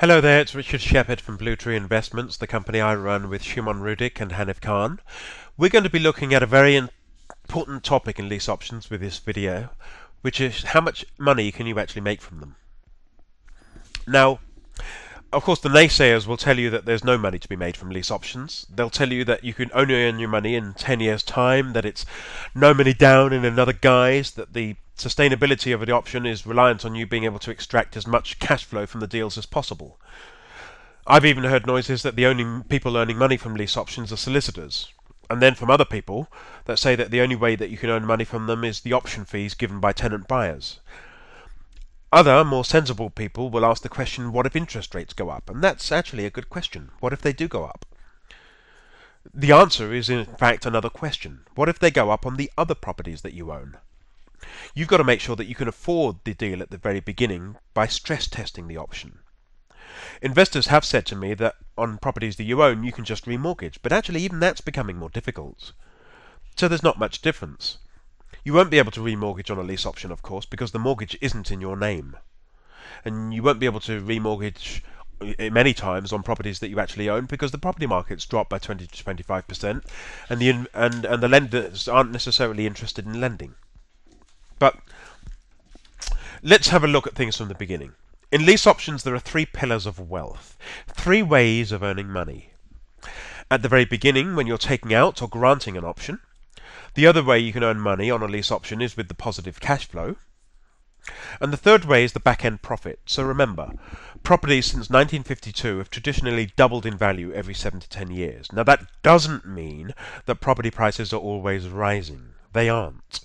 Hello there, it's Richard Shepherd from Blue Tree Investments, the company I run with Shimon Rudik and Hanif Khan. We're going to be looking at a very important topic in lease options with this video, which is how much money can you actually make from them. Now, of course, the naysayers will tell you that there's no money to be made from lease options. They'll tell you that you can only earn your money in 10 years' time, that it's no money down in another guise, that the sustainability of the option is reliant on you being able to extract as much cash flow from the deals as possible. I've even heard noises that the only people earning money from lease options are solicitors, and then from other people that say that the only way that you can earn money from them is the option fees given by tenant buyers. Other, more sensible people will ask the question, what if interest rates go up? And that's actually a good question. What if they do go up? The answer is in fact another question. What if they go up on the other properties that you own? You've got to make sure that you can afford the deal at the very beginning by stress testing the option. Investors have said to me that on properties that you own you can just remortgage, but actually even that's becoming more difficult. So there's not much difference. You won't be able to remortgage on a lease option, of course, because the mortgage isn't in your name. And you won't be able to remortgage many times on properties that you actually own because the property market's dropped by 20 to 25% and the lenders aren't necessarily interested in lending. But let's have a look at things from the beginning. In lease options there are three pillars of wealth, three ways of earning money. At the very beginning, when you're taking out or granting an option, the other way you can earn money on a lease option is with the positive cash flow. And the third way is the back-end profit. So remember, properties since 1952 have traditionally doubled in value every 7 to 10 years. Now that doesn't mean that property prices are always rising. They aren't.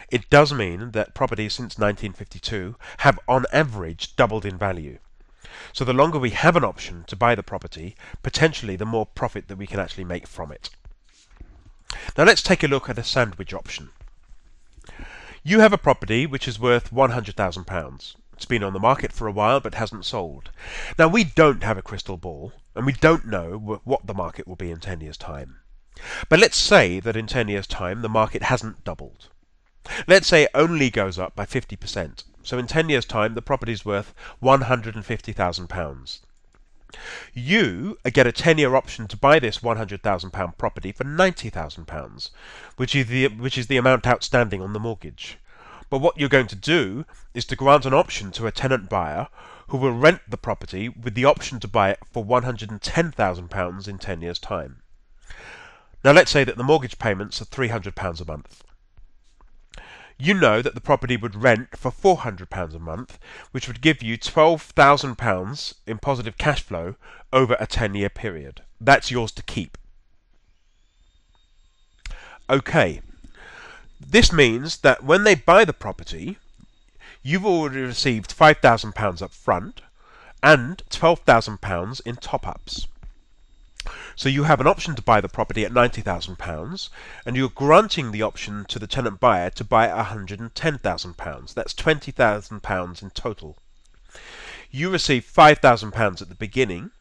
It does mean that properties since 1952 have on average doubled in value. So the longer we have an option to buy the property, potentially the more profit that we can actually make from it. Now let's take a look at a sandwich option. You have a property which is worth £100,000. It's been on the market for a while but hasn't sold. Now we don't have a crystal ball and we don't know what the market will be in 10 years' time. But let's say that in 10 years' time the market hasn't doubled. Let's say it only goes up by 50%. So in 10 years' time the property is worth £150,000. You get a 10-year option to buy this £100,000 property for £90,000, which is the amount outstanding on the mortgage. But what you're going to do is to grant an option to a tenant buyer who will rent the property with the option to buy it for £110,000 in 10 years' time. Now let's say that the mortgage payments are £300 a month. You know that the property would rent for £400 a month, which would give you £12,000 in positive cash flow over a 10-year period. That's yours to keep. Okay, this means that when they buy the property, you've already received £5,000 up front and £12,000 in top-ups. So you have an option to buy the property at £90,000 and you're granting the option to the tenant buyer to buy £110,000. That's £20,000 in total. You receive £5,000 at the beginning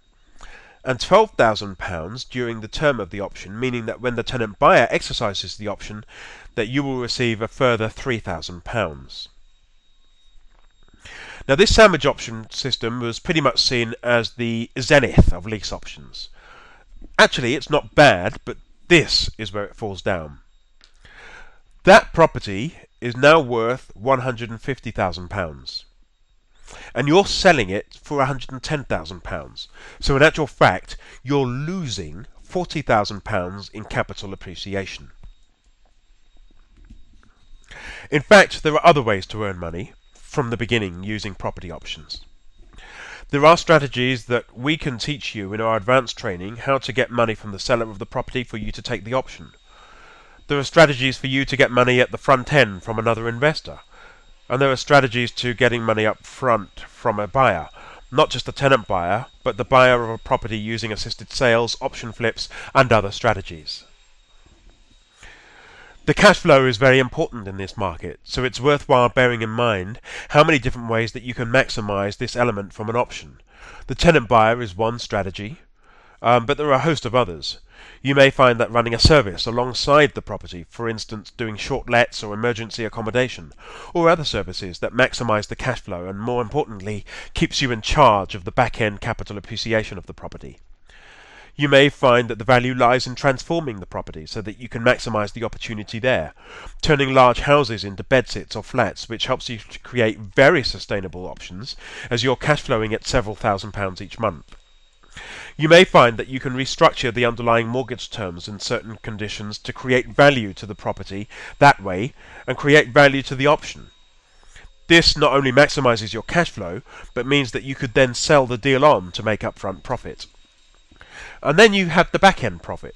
and £12,000 during the term of the option, meaning that when the tenant buyer exercises the option that you will receive a further £3,000. Now this sandwich option system was pretty much seen as the zenith of lease options. Actually, it's not bad, but this is where it falls down. That property is now worth £150,000, and you're selling it for £110,000. So in actual fact, you're losing £40,000 in capital appreciation. In fact, there are other ways to earn money from the beginning using property options. There are strategies that we can teach you in our advanced training how to get money from the seller of the property for you to take the option. There are strategies for you to get money at the front end from another investor. And there are strategies to getting money up front from a buyer. Not just a tenant buyer, but the buyer of a property using assisted sales, option flips, and other strategies. The cash flow is very important in this market, so it's worthwhile bearing in mind how many different ways that you can maximize this element from an option. The tenant buyer is one strategy, but there are a host of others. You may find that running a service alongside the property, for instance doing short lets or emergency accommodation, or other services that maximise the cash flow and, more importantly, keeps you in charge of the back-end capital appreciation of the property. You may find that the value lies in transforming the property so that you can maximise the opportunity there, turning large houses into bedsits or flats, which helps you to create very sustainable options as you're cash flowing at several £1,000s each month. You may find that you can restructure the underlying mortgage terms in certain conditions to create value to the property that way and create value to the option. This not only maximises your cash flow, but means that you could then sell the deal on to make upfront profit. And then you have the back-end profit.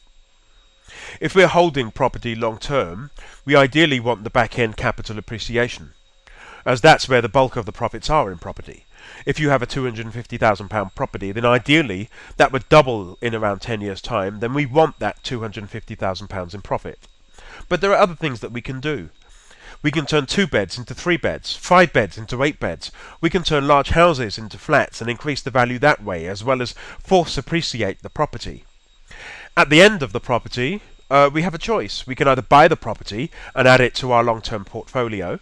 If we're holding property long term, we ideally want the back-end capital appreciation, as that's where the bulk of the profits are in property. If you have a £250,000 property, then ideally that would double in around 10 years' time, then we want that £250,000 in profit. But there are other things that we can do. We can turn 2 beds into 3 beds, 5 beds into 8 beds. We can turn large houses into flats and increase the value that way, as well as force appreciate the property. At the end of the property, we have a choice. We can either buy the property and add it to our long-term portfolio,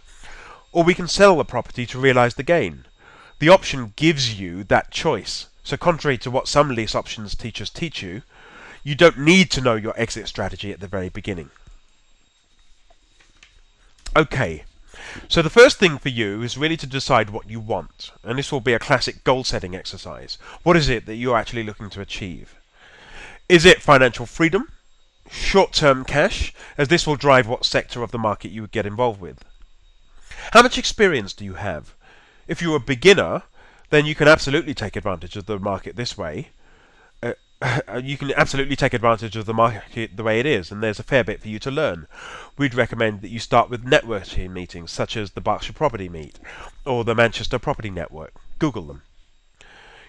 or we can sell the property to realise the gain. The option gives you that choice. So contrary to what some lease options teachers teach you, you don't need to know your exit strategy at the very beginning. Okay, so the first thing for you is really to decide what you want, and this will be a classic goal setting exercise. What is it that you're actually looking to achieve? Is it financial freedom? Short-term cash, as this will drive what sector of the market you would get involved with. How much experience do you have? If you're a beginner, then you can absolutely take advantage of the market this way. You can absolutely take advantage of the market the way it is, and there's a fair bit for you to learn. We'd recommend that you start with networking meetings, such as the Berkshire Property Meet or the Manchester Property Network. Google them.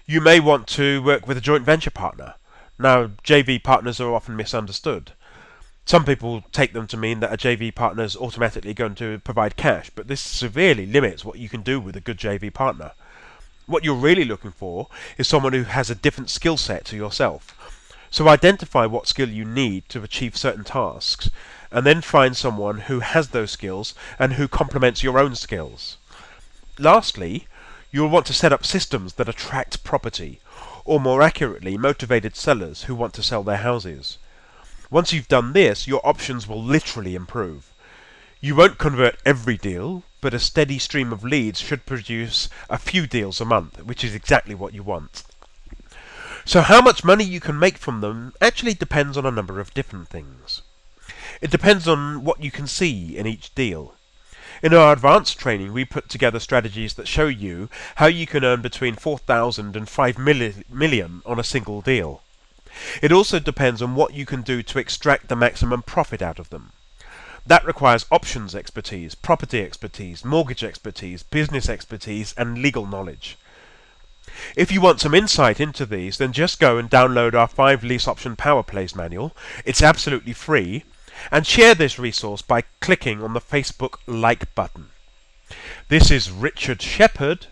You may want to work with a joint venture partner. Now, JV partners are often misunderstood. Some people take them to mean that a JV partner is automatically going to provide cash, but this severely limits what you can do with a good JV partner. What you're really looking for is someone who has a different skill set to yourself. So identify what skill you need to achieve certain tasks, and then find someone who has those skills and who complements your own skills. Lastly, you'll want to set up systems that attract property, or more accurately, motivated sellers who want to sell their houses. Once you've done this, your options will literally improve. You won't convert every deal, but a steady stream of leads should produce a few deals a month, which is exactly what you want. So how much money you can make from them actually depends on a number of different things. It depends on what you can see in each deal. In our advanced training, we put together strategies that show you how you can earn between £4,000 and £5 million on a single deal. It also depends on what you can do to extract the maximum profit out of them. That requires options expertise, property expertise, mortgage expertise, business expertise, and legal knowledge. If you want some insight into these, then just go and download our 5 lease option power plays manual. It's absolutely free, and share this resource by clicking on the Facebook like button. This is Richard Shepherd